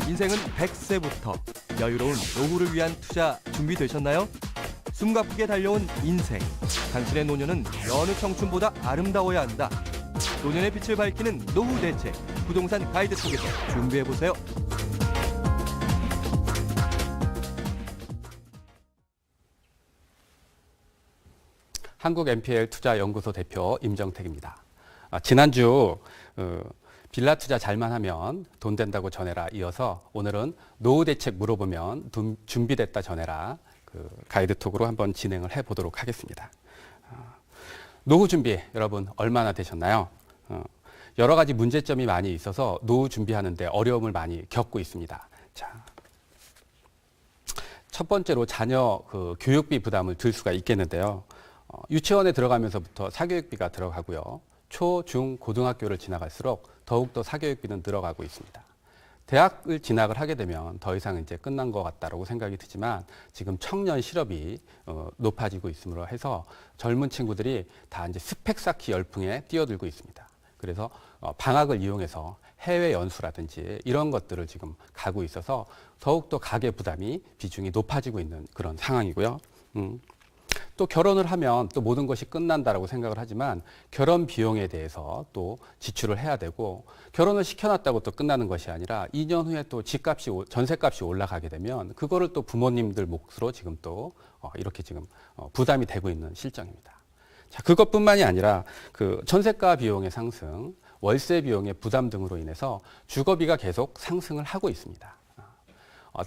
인생은 100세부터 여유로운 노후를 위한 투자 준비되셨나요? 숨가쁘게 달려온 인생. 당신의 노년은 여느 청춘보다 아름다워야 한다. 노년의 빛을 밝히는 노후 대책. 부동산 가이드톡에서 준비해보세요. 한국 NPL 투자연구소 대표 임정택입니다. 지난주 빌라 투자 잘만 하면 돈 된다고 전해라 이어서 오늘은 노후 대책 물어보면 준비됐다 전해라 가이드톡으로 한번 진행을 해보도록 하겠습니다. 노후 준비 여러분 얼마나 되셨나요? 여러 가지 문제점이 많이 있어서 노후 준비하는데 어려움을 많이 겪고 있습니다. 자, 첫 번째로 자녀 교육비 부담을 들 수가 있겠는데요. 유치원에 들어가면서부터 사교육비가 들어가고요. 초, 중, 고등학교를 지나갈수록 더욱더 사교육비는 늘어가고 있습니다. 대학을 진학을 하게 되면 더 이상 이제 끝난 것 같다라고 생각이 드지만 지금 청년 실업이 높아지고 있음으로 해서 젊은 친구들이 다 이제 스펙 쌓기 열풍에 뛰어들고 있습니다. 그래서 방학을 이용해서 해외 연수라든지 이런 것들을 지금 가고 있어서 더욱더 가계 부담이 비중이 높아지고 있는 그런 상황이고요. 또 결혼을 하면 또 모든 것이 끝난다라고 생각을 하지만 결혼 비용에 대해서 또 지출을 해야 되고 결혼을 시켜놨다고 또 끝나는 것이 아니라 2년 후에 또 집값이 전세값이 올라가게 되면 그거를 또 부모님들 몫으로 지금 또 이렇게 지금 부담이 되고 있는 실정입니다. 자, 그것뿐만이 아니라 그 전세가 비용의 상승, 월세 비용의 부담 등으로 인해서 주거비가 계속 상승을 하고 있습니다.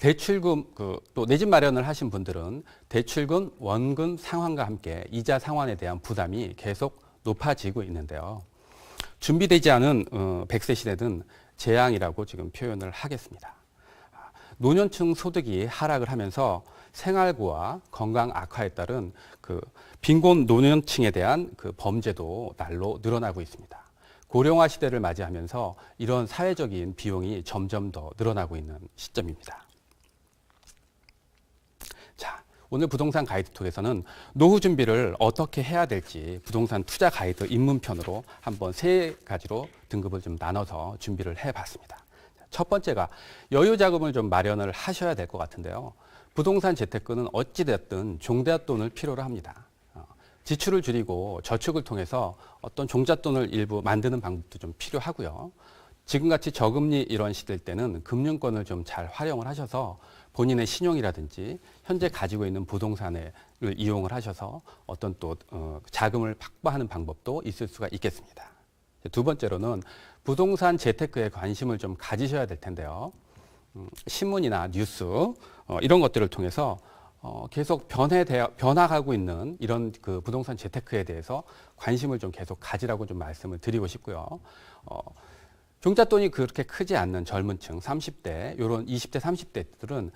대출금 또 내 집 마련을 하신 분들은 대출금, 원금 상환과 함께 이자 상환에 대한 부담이 계속 높아지고 있는데요. 준비되지 않은 100세 시대는 재앙이라고 지금 표현을 하겠습니다. 노년층 소득이 하락을 하면서 생활고와 건강 악화에 따른 빈곤 노년층에 대한 범죄도 날로 늘어나고 있습니다. 고령화 시대를 맞이하면서 이런 사회적인 비용이 점점 더 늘어나고 있는 시점입니다. 자, 오늘 부동산 가이드톡에서는 노후 준비를 어떻게 해야 될지 부동산 투자 가이드 입문편으로 한번 세 가지로 등급을 좀 나눠서 준비를 해봤습니다. 첫 번째가 여유 자금을 좀 마련을 하셔야 될 것 같은데요. 부동산 재테크는 어찌됐든 종잣돈을 필요로 합니다. 지출을 줄이고 저축을 통해서 어떤 종잣돈을 일부 만드는 방법도 좀 필요하고요. 지금같이 저금리 이런 시대일 때는 금융권을 좀 잘 활용을 하셔서 본인의 신용이라든지 현재 가지고 있는 부동산을 이용을 하셔서 어떤 또 자금을 확보하는 방법도 있을 수가 있겠습니다. 두 번째로는 부동산 재테크에 관심을 좀 가지셔야 될 텐데요. 신문이나 뉴스 이런 것들을 통해서 계속 변화하고 있는 이런 부동산 재테크에 대해서 관심을 좀 계속 가지라고 좀 말씀을 드리고 싶고요. 종잣돈이 그렇게 크지 않는 젊은 층, 30대, 이런 20대, 30대들은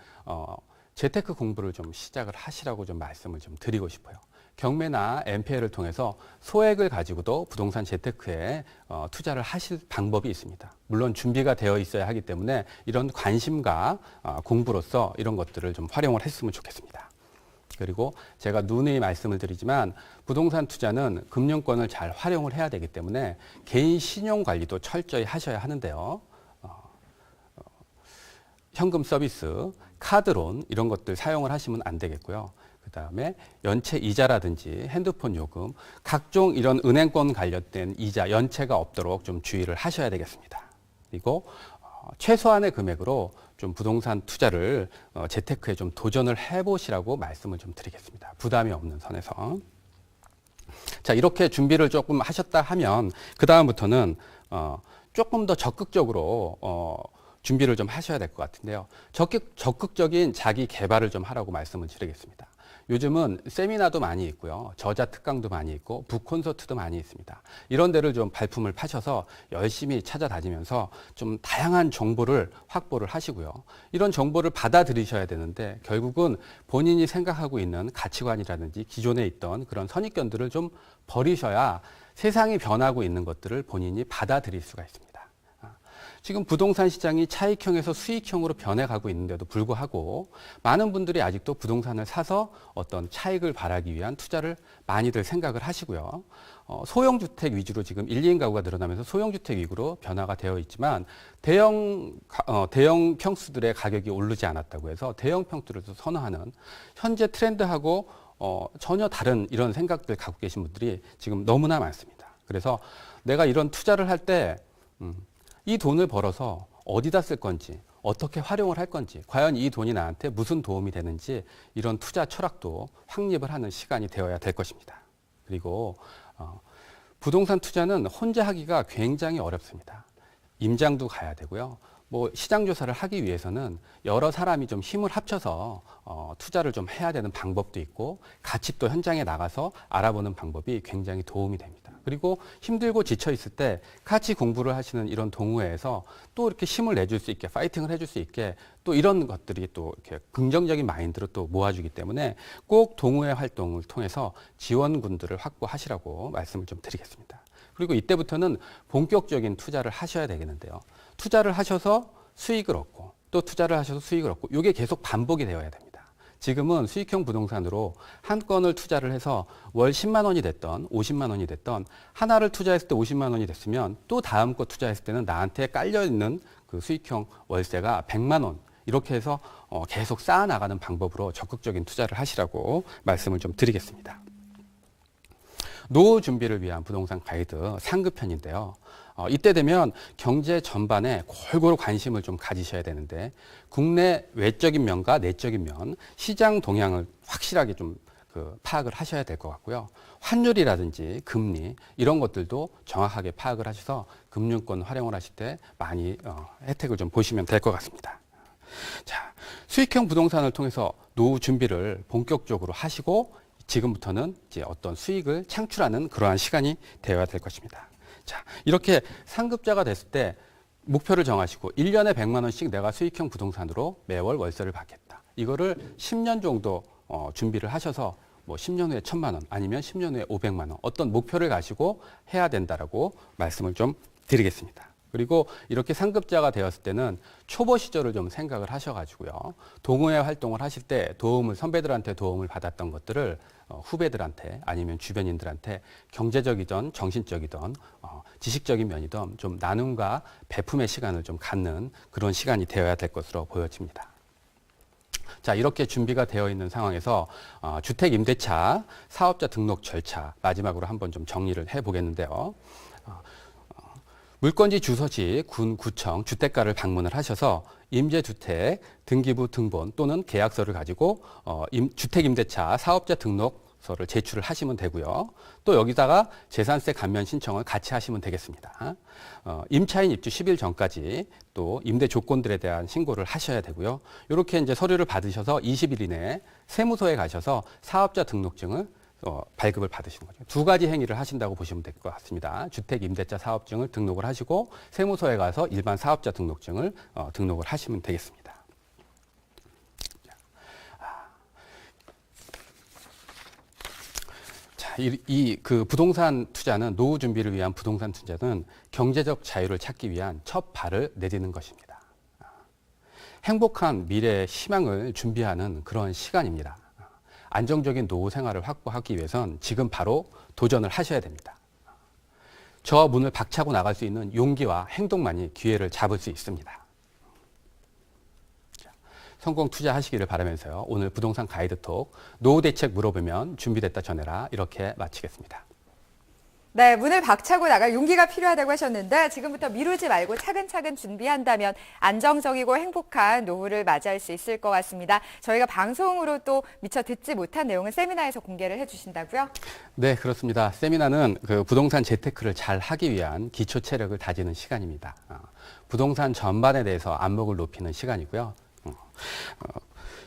재테크 공부를 좀 시작을 하시라고 좀 말씀을 좀 드리고 싶어요. 경매나 NPL을 통해서 소액을 가지고도 부동산 재테크에 투자를 하실 방법이 있습니다. 물론 준비가 되어 있어야 하기 때문에 이런 관심과 공부로서 이런 것들을 좀 활용을 했으면 좋겠습니다. 그리고 제가 누누이 말씀을 드리지만 부동산 투자는 금융권을 잘 활용을 해야 되기 때문에 개인 신용 관리도 철저히 하셔야 하는데요. 현금 서비스, 카드론 이런 것들 사용을 하시면 안 되겠고요. 그다음에 연체 이자라든지 핸드폰 요금, 각종 이런 은행권 관련된 이자, 연체가 없도록 좀 주의를 하셔야 되겠습니다. 그리고 최소한의 금액으로 좀 부동산 투자를 재테크에 좀 도전을 해보시라고 말씀을 좀 드리겠습니다. 부담이 없는 선에서. 자, 이렇게 준비를 조금 하셨다 하면 그 다음부터는 조금 더 적극적으로 준비를 좀 하셔야 될 것 같은데요. 적극적인 자기 개발을 좀 하라고 말씀을 드리겠습니다. 요즘은 세미나도 많이 있고요. 저자 특강도 많이 있고 북콘서트도 많이 있습니다. 이런 데를 좀 발품을 파셔서 열심히 찾아다니면서 좀 다양한 정보를 확보를 하시고요. 이런 정보를 받아들이셔야 되는데 결국은 본인이 생각하고 있는 가치관이라든지 기존에 있던 그런 선입견들을 좀 버리셔야 세상이 변하고 있는 것들을 본인이 받아들일 수가 있습니다. 지금 부동산 시장이 차익형에서 수익형으로 변해가고 있는데도 불구하고 많은 분들이 아직도 부동산을 사서 어떤 차익을 바라기 위한 투자를 많이들 생각을 하시고요. 소형주택 위주로 지금 1, 2인 가구가 늘어나면서 소형주택 위주로 변화가 되어 있지만 대형 평수들의 가격이 오르지 않았다고 해서 대형 평수를 선호하는 현재 트렌드하고 전혀 다른 이런 생각들 갖고 계신 분들이 지금 너무나 많습니다. 그래서 내가 이런 투자를 할 때 이 돈을 벌어서 어디다 쓸 건지, 어떻게 활용을 할 건지, 과연 이 돈이 나한테 무슨 도움이 되는지 이런 투자 철학도 확립을 하는 시간이 되어야 될 것입니다. 그리고 부동산 투자는 혼자 하기가 굉장히 어렵습니다. 임장도 가야 되고요. 뭐 시장 조사를 하기 위해서는 여러 사람이 좀 힘을 합쳐서 투자를 좀 해야 되는 방법도 있고 같이 또 현장에 나가서 알아보는 방법이 굉장히 도움이 됩니다. 그리고 힘들고 지쳐 있을 때 같이 공부를 하시는 이런 동호회에서 또 이렇게 힘을 내줄 수 있게 파이팅을 해줄 수 있게 또 이런 것들이 또 이렇게 긍정적인 마인드로 또 모아주기 때문에 꼭 동호회 활동을 통해서 지원군들을 확보하시라고 말씀을 좀 드리겠습니다. 그리고 이때부터는 본격적인 투자를 하셔야 되겠는데요. 투자를 하셔서 수익을 얻고 또 투자를 하셔서 수익을 얻고 이게 계속 반복이 되어야 됩니다. 지금은 수익형 부동산으로 한 건을 투자를 해서 월 10만 원이 됐던 50만 원이 됐던 하나를 투자했을 때 50만 원이 됐으면 또 다음 거 투자했을 때는 나한테 깔려있는 그 수익형 월세가 100만 원 이렇게 해서 계속 쌓아나가는 방법으로 적극적인 투자를 하시라고 말씀을 좀 드리겠습니다. 노후 준비를 위한 부동산 가이드 상급편인데요. 이때 되면 경제 전반에 골고루 관심을 좀 가지셔야 되는데 국내 외적인 면과 내적인 면, 시장 동향을 확실하게 좀 파악을 하셔야 될 것 같고요. 환율이라든지 금리 이런 것들도 정확하게 파악을 하셔서 금융권 활용을 하실 때 많이 혜택을 좀 보시면 될 것 같습니다. 자, 수익형 부동산을 통해서 노후 준비를 본격적으로 하시고 지금부터는 이제 어떤 수익을 창출하는 그러한 시간이 되어야 될 것입니다. 자, 이렇게 상급자가 됐을 때 목표를 정하시고 1년에 100만 원씩 내가 수익형 부동산으로 매월 월세를 받겠다. 이거를 10년 정도 준비를 하셔서 뭐 10년 후에 1,000만 원 아니면 10년 후에 500만 원 어떤 목표를 가지고 해야 된다라고 말씀을 좀 드리겠습니다. 그리고 이렇게 상급자가 되었을 때는 초보 시절을 좀 생각을 하셔가지고요. 동호회 활동을 하실 때 선배들한테 도움을 받았던 것들을 후배들한테 아니면 주변인들한테 경제적이든 정신적이든 지식적인 면이든 좀 나눔과 배품의 시간을 좀 갖는 그런 시간이 되어야 될 것으로 보여집니다. 자, 이렇게 준비가 되어 있는 상황에서 주택임대차 사업자 등록 절차 마지막으로 한번 좀 정리를 해보겠는데요. 물건지 주소지 군, 구청, 주택가를 방문을 하셔서 임대주택 등기부 등본 또는 계약서를 가지고 주택임대차 사업자 등록서를 제출을 하시면 되고요. 또 여기다가 재산세 감면 신청을 같이 하시면 되겠습니다. 임차인 입주 10일 전까지 또 임대 조건들에 대한 신고를 하셔야 되고요. 이렇게 이제 서류를 받으셔서 20일 이내에 세무서에 가셔서 사업자 등록증을 발급을 받으시는 거죠. 두 가지 행위를 하신다고 보시면 될 것 같습니다. 주택임대차 사업증을 등록을 하시고 세무서에 가서 일반 사업자 등록증을 등록을 하시면 되겠습니다. 자, 그 부동산 투자는 노후 준비를 위한 부동산 투자는 경제적 자유를 찾기 위한 첫 발을 내딛는 것입니다. 행복한 미래의 희망을 준비하는 그런 시간입니다. 안정적인 노후 생활을 확보하기 위해선 지금 바로 도전을 하셔야 됩니다. 저 문을 박차고 나갈 수 있는 용기와 행동만이 기회를 잡을 수 있습니다. 자, 성공 투자하시기를 바라면서요. 오늘 부동산 가이드톡 노후 대책 물어보면 준비됐다 전해라 이렇게 마치겠습니다. 네, 문을 박차고 나갈 용기가 필요하다고 하셨는데 지금부터 미루지 말고 차근차근 준비한다면 안정적이고 행복한 노후를 맞이할 수 있을 것 같습니다. 저희가 방송으로 또 미처 듣지 못한 내용은 세미나에서 공개를 해주신다고요? 네, 그렇습니다. 세미나는 그 부동산 재테크를 잘 하기 위한 기초 체력을 다지는 시간입니다. 부동산 전반에 대해서 안목을 높이는 시간이고요.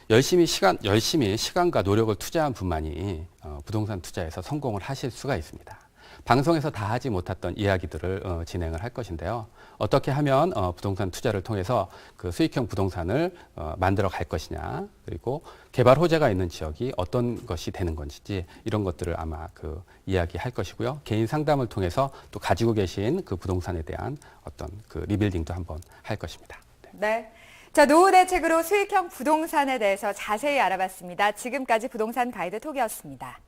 열심히 시간과 노력을 투자한 분만이 부동산 투자에서 성공을 하실 수가 있습니다. 방송에서 다 하지 못했던 이야기들을 진행을 할 것인데요. 어떻게 하면 부동산 투자를 통해서 그 수익형 부동산을 만들어 갈 것이냐, 그리고 개발 호재가 있는 지역이 어떤 것이 되는 건지 이런 것들을 아마 그 이야기할 것이고요. 개인 상담을 통해서 또 가지고 계신 그 부동산에 대한 어떤 그 리빌딩도 한번 할 것입니다. 네. 자, 노후 대책으로 수익형 부동산에 대해서 자세히 알아봤습니다. 지금까지 부동산 가이드 톡이었습니다.